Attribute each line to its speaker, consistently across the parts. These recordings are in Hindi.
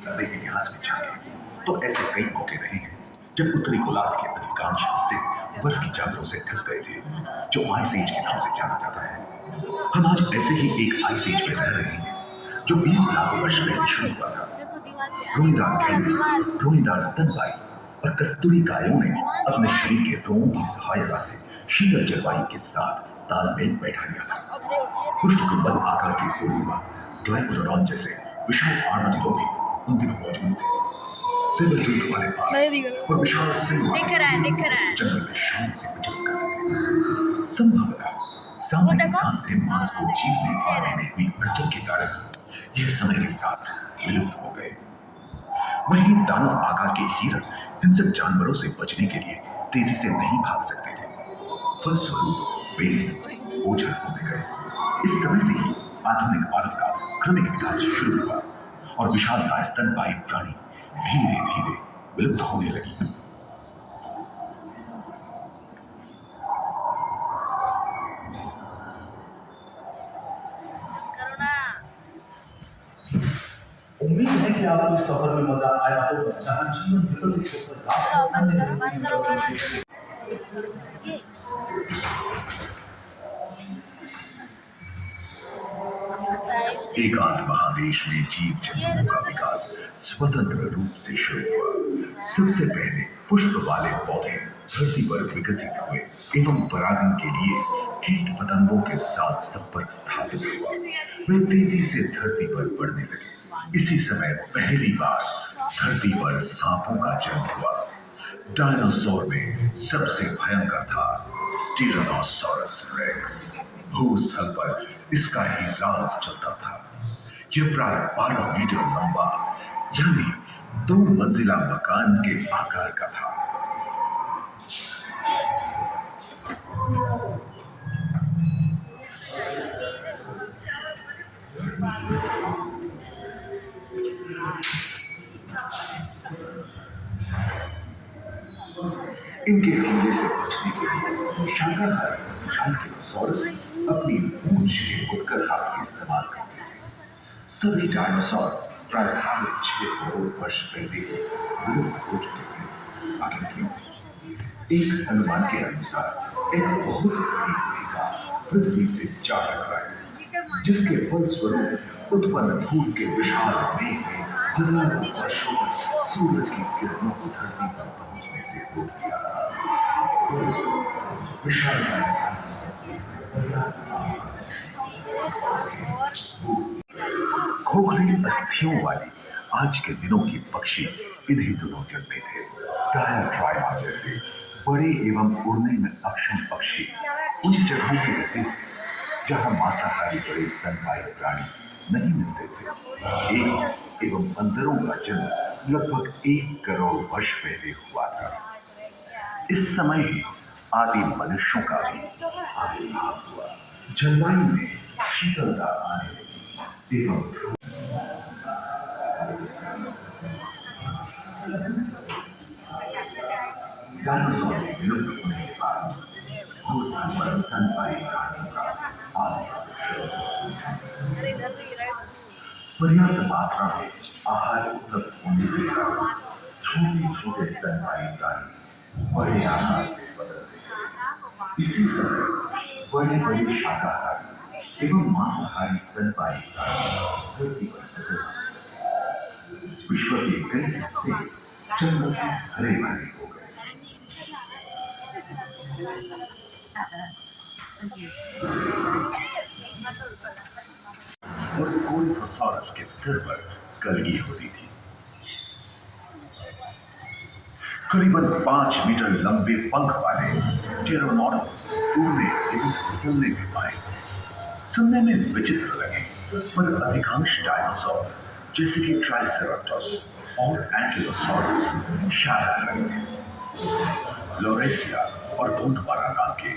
Speaker 1: के इतिहास में झांके तो ऐसे कई मौके रहे हैं जब उत्तरी गोलार्ध के अधिकांश हिस्से बर्फ की चादरों से ढक गए थे, जो आइस एज के नाम से जाना जाता है। हम आज ऐसे ही एक आइस एज में रह रहे हैं जो 20 लाख वर्ष पहले शुरू हुआ था। रोईदार स्तनपायी और कस्तूरी गायों ने अपने शरीर के रोमों की सहायता से शीतल जलवायु के साथ तालमेल बैठा लिया था। पुष्टकुंबल आकार की पूर्णिमा ग्लाइकोडोन जैसे विशाल आर्madillo भी उन दिनों मौजूद थे। सिर जूट वाले बाल और विशाल सिंह जंगल में शान से विचरण करते थे। संभवतः सामान्य इंसान से मांस को चीरने फाड़ने में हुई अड़चन के कारण यह समय के साथ विलुप्त हो गए। वहीं दानव आकार के हिरण हिंसक जानवरों से बचने के लिए तेजी से नहीं भाग सकते थे। फलस्वरूप वे ओझल होने गए। इस समय से ही आधुनिक मानव का क्रमिक विकास शुरू हुआ और विशालकाय स्तनपायी प्राणी धीरे धीरे विलुप्त होने लगी।
Speaker 2: उम्मीद है कि आपको इस सफर में मजा आया होगा, जहां जीवन विकसित होकर
Speaker 1: एकांत महादेश में जीव जंतुओं का विकास स्वतंत्र रूप से शुरू हुआ। सबसे पहले पुष्प वाले पौधे धरती पर विकसित हुए एवं परागण के लिए कीट पतंगों के साथ संपर्क स्थापित हुआ। वे तेजी से धरती पर बढ़ने लगे। इसी समय पहली बार धरती पर सांपों का जन्म हुआ। डायनासोर में सबसे भयंकर था टिरानोसॉरस रेक्स। भूस्थल पर इसका ही राज चलता था। यह प्राय 12 मीटर लंबा यानी 2 मंजिला मकान के आकार का था। इनके हमले से बचने के लिए शाकाहारी डायनासोरस अपनी पूंछ के उत्कर्ष का इस्तेमाल करते थे। सभी डायनासोर प्राय 6.5 करोड़ वर्ष पहले विलुप्त हो चुके थे। आखिर क्यों? एक अनुमान के अनुसार एक बहुत बड़ी भूमिका पृथ्वी से जा रहा है, जिसके फलस्वरूप उत्पन्न धूल के विशाल मेघ ने हजारों वर्षों तक सूरज की किरणों को धरती पर पहुंचने से रोक दिया। विशाल खोखली अस्थियों वाली आज के दिनों के पक्षी इन्हीं दिनों जन्मे थे। डायाट्राया जैसे बड़े एवं उड़ने में अक्षम पक्षी उन जगहों से रहते थे जहां मांसाहारी बड़े स्तनपायी प्राणी नहीं मिलते थे। एक एवं बंदरों का जन्म लगभग 1 करोड़ वर्ष पहले हुआ था। इस समय ही आदि मनुष्यों का भी आविर्भाव हुआ। जलवायु में शीतलता आने लगी एवं डायनासोर के विलुप्त होने के बाद भूस्थल पर स्तनपायी प्राणियों का पर्याप्त मात्रा में आहार उपलब्ध होने के कारण छोटे छोटे स्तनपायी प्राणी बड़े आकार से बदलते हैं। इसी समय बड़े बड़े शाकाहारी एवं मांसाहारी स्तनपायी प्राणी धरती पर बदल विश्व के कई हिस्से जंगल से हरे भरे हो गए। और कोरिथोसॉरस के सिर पर कलगी होती थी। करीबन 5 मीटर लंबे पंख वाले टेरोनॉडस उड़ने एवं फिसलने में पाए। सुनने में विचित्र लगे, पर अधिकांश डायनासोर जैसे कि ट्राइसेराटोप्स और एंकिलोसॉरस शाकाहारी थे। लॉरेशिया और गोंडवाना नाम के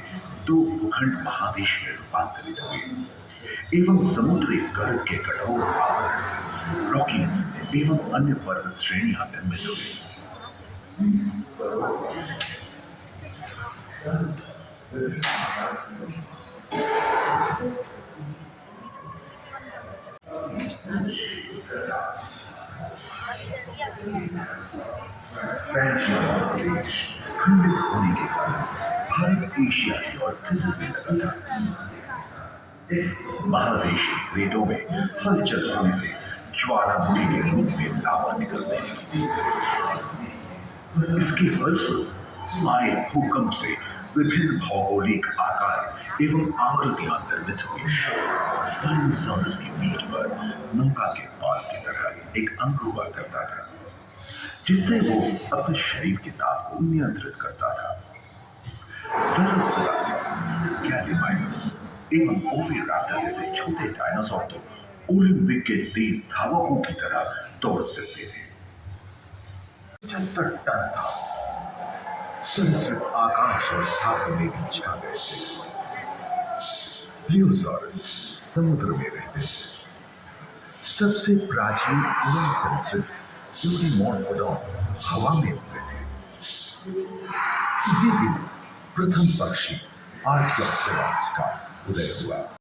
Speaker 1: 2 भूखंड महादेश में रूपांतरित हुए एवं समुद्री गर्भ के कठोर आवरण से रॉकीज एवं अन्य पर्वत श्रेणियां निर्मित हुई। फ्रेंच देश खंडित होने के कारण भारत एशिया की ओर खिसकने लगा था। महादेशी प्लेटों में हलचल होने से ज्वालामुखी के रूप में लावा निकलने लगी। इसके फलस्वरूप आए भूकंप से विभिन्न भौगोलिक आकार एवं आकृतियां निर्मित हुई। स्पाइनोसॉरस की पीठ पर नौका के पाल की तरह एक अंग हुआ करता था, जिससे वो अपने शरीर के दाब को नियंत्रित करता था। वेलोसिराप्टर, कैलिमाइनस एवं ओविराप्टर जैसे छोटे डायनासोर तो ओलंपिक के तेज धावकों की तरह दौड़ सकते थे। 75 टन था, सिर्फ आकाश और सागर में भी छा गए थे। लियोसाurus समुद्र में रहते थे। सबसे प्राचीन उड़न सरीसृप यूडीमोर्फोडॉन हवा में उड़ते थे। इसी दिन प्रथम पक्षी आर्कियोप्टेरॉप्स का उदय हुआ।